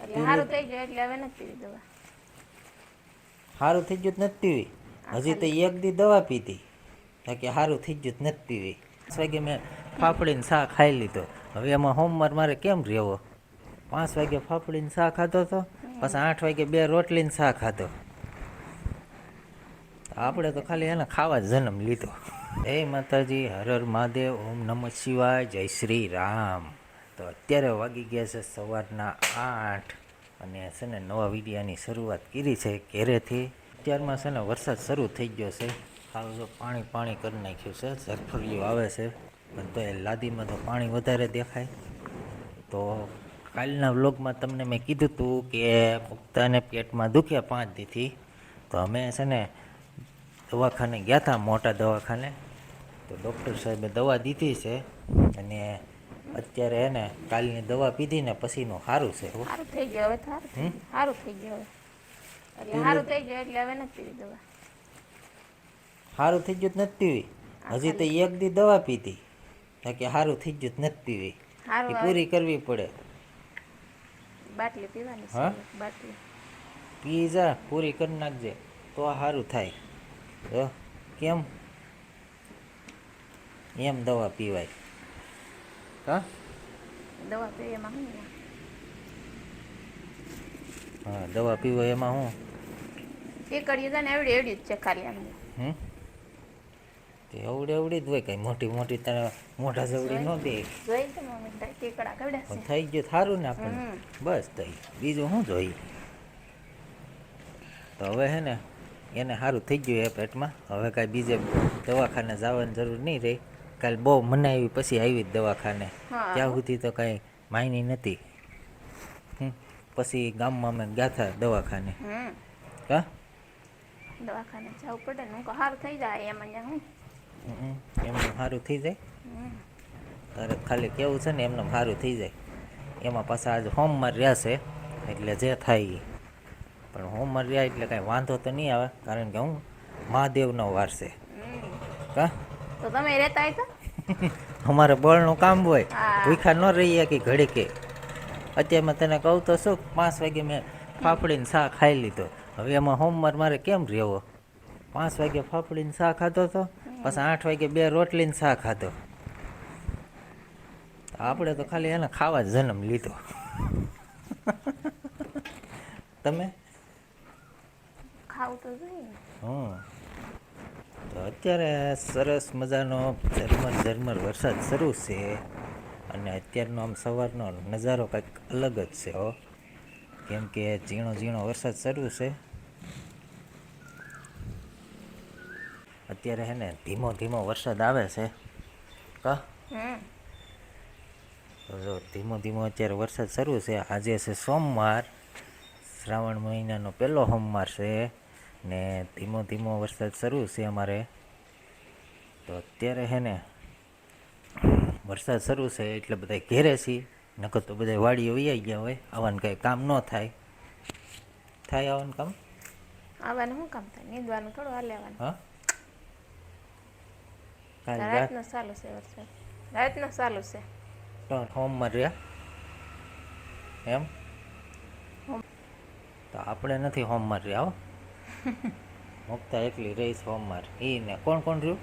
એટલે સારું થઈ ગયું એટલે હવે નથી પીવી દવા. સારું થઈ ગયું જ નથી પીવી. હજી તો એક દી દવા પીધી કે સારું થઈ ગયું જ નથી પીવી. 5 વાગે મેં ફાફડીને શાક ખાઈ લીધો. હવે એમાં હોમવાર મારે કેમ રહેવો? 5 વાગે ફાફડીને શાક ખાધો હતો, પછી 8 વાગે 2 રોટલીને શાક ખાધો. આપણે તો ખાલી એને ખાવા જ જન્મ લીધો. જય માતાજી, હર હર મહાદેવ, ઓમ નમઃ શિવાય, જય શ્રી રામ. તો અત્યારે વાગી ગયા છે સવારના 8 અને છે ને નવા વિડીયાની શરૂઆત કરી છે ઘેરેથી. અત્યારમાં છે ને વરસાદ શરૂ થઈ ગયો છે. હાલ જો પાણી પાણી કરી નાખ્યું છે, ઝરફરિયું આવે છે, પણ તો એ લાદીમાં તો પાણી વધારે દેખાય. તો કાલના વ્લોગમાં તમને મેં કીધું હતું કે મુક્તાને પેટમાં દુખ્યા 5 દીથી, તો અમે છે ને દવાખાને ગયા હતા, મોટા દવાખાને. તો ડૉક્ટર સાહેબે દવા દીધી છે અને અત્યારે એને કાલની દવા પીધી ને પછીનું સારું છે. સારું થઈ ગયું હવે, સારું થઈ ગયું હવે, એટલે સારું થઈ ગયું એટલે હવે નથી પીવી દવા. સારું થઈ ગયું જ નથી પીવી. હજી તો એક દી દવા પીધી કે સારું થઈ ગયું જ નથી પીવી. એ પૂરી કરવી પડે. બાટલી પીવાની છે, બાટલી પી જા, પૂરી કરી નાખજે તો સારું થાય. કેમ એમ દવા પીવાય? હા, દવા પીવે એમાં શું? હા, દવા પીવાય એમાં શું? ટીકડીઓ છે ને એવડી એવડી જ છે ખાલી આમ. તે એવડી એવડી જ હોય, કઈ મોટી મોટી તારે મોઢા જેવડી ન દે. જોઈ તો મમ્મી ટીકડા કેવડા છે. થઈ ગયું સારું ને આપણને, બસ થઈ. બીજું શું જોઈએ? તો હવે હે ને એને સારું થઈ ગયું એ પેટમાં. હવે કાંઈ બીજે દવાખાને જવાની જરૂર નહીં રહી. કાલે બહુ મનાવી પછી આવી જ દવાખાને. ત્યાં સુધી તો કાંઈ માયની નથી. પછી ગામમાં અમે ગયા હતા દવાખાને. હા, દવાખાને જવું પડે ને, સારું થઈ જાય એમ. અહીંયા હું એમને સારું થઈ જાય. તારે ખાલી કેવું છે ને એમને સારું થઈ જાય. એમાં પાછા આજે સોમવાર રહ્યા છે એટલે જે થાય. પણ સોમવાર રહ્યા એટલે કાંઈ વાંધો તો નહીં આવે, કારણ કે હું મહાદેવનો વાર છે. કા તો તમે રહેતા હોય તો અમારે બળનું કામ હોય, ભૂખા ન રહીએ કે ઘડી કે. અત્યારમાં તને કહું તો શું, 5 વાગે મેં ફાફડીને શાક ખાઈ લીધો. હવે એમાં સોમવાર મારે કેમ રહેવો? 5 વાગે ફાફડીને શાક ખાધો હતો, પછી 8 વાગે 2 રોટલીને શાક ખાધો. આપણે તો ખાલી એને ખાવા જ જન્મ લીધો. તમે ખાવું તો જોઈએ. તો અત્યારે સરસ મજાનો ઝરમર વરસાદ શરૂ છે અને અત્યારનો આમ સવારનો નજારો કંઈક અલગ જ છે. કેમ કે ઝીણો ઝીણો વરસાદ શરૂ છે. અત્યારે હે ને ધીમો ધીમો વરસાદ આવે છે. કા જો ધીમો ધીમો અત્યારે વરસાદ શરૂ છે. આજે છે સોમવાર, શ્રાવણ મહિનાનો પહેલો સોમવાર છે ને ધીમો ધીમો વરસાદ શરૂ છે અમારે. તો અત્યારે હે ને વરસાદ શરૂ છે એટલે બધા ઘેરે છીએ, નકર તો બધા વાડીએ વૈયા ગયા હોય. આવવાનું કંઈ કામ ન થાય. થાય આવવાનું કામ? આવવાનું શું કામ થાય? નીંદવાનું થોડું હાલે આવવાનું. હા, રાતનો ચાલુ છે વરસાદ, રાતનો ચાલુ છે. તો સોમવાર રહ્યા એમ? તો આપણે નથી સોમવાર રહ્યા. હો, મુક્તા એકલી રહી સોમવાર. એ ને કોણ કોણ રહ્યું?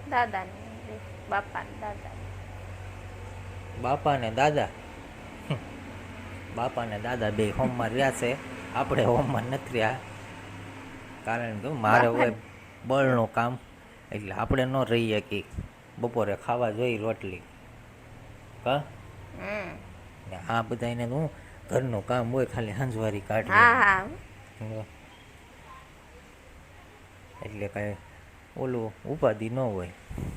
દાદા ને બાપા ને દાદા. બાપા ને દાદા. બાપા ને દાદા બે સોમવાર રહ્યા છે. આપણે સોમવાર નથી રહ્યા, કારણ કે મારે હોય બળનું કામ, એટલે આપણે ન રહીએ કે બપોરે ખાવા જોઈએ રોટલી. હા, ને આ બધા એને હું ઘરનું કામ હોય, ખાલી હંજવારી કાઢવી. એટલે કાંઈ ઓલું ઉપાધિ ન હોય.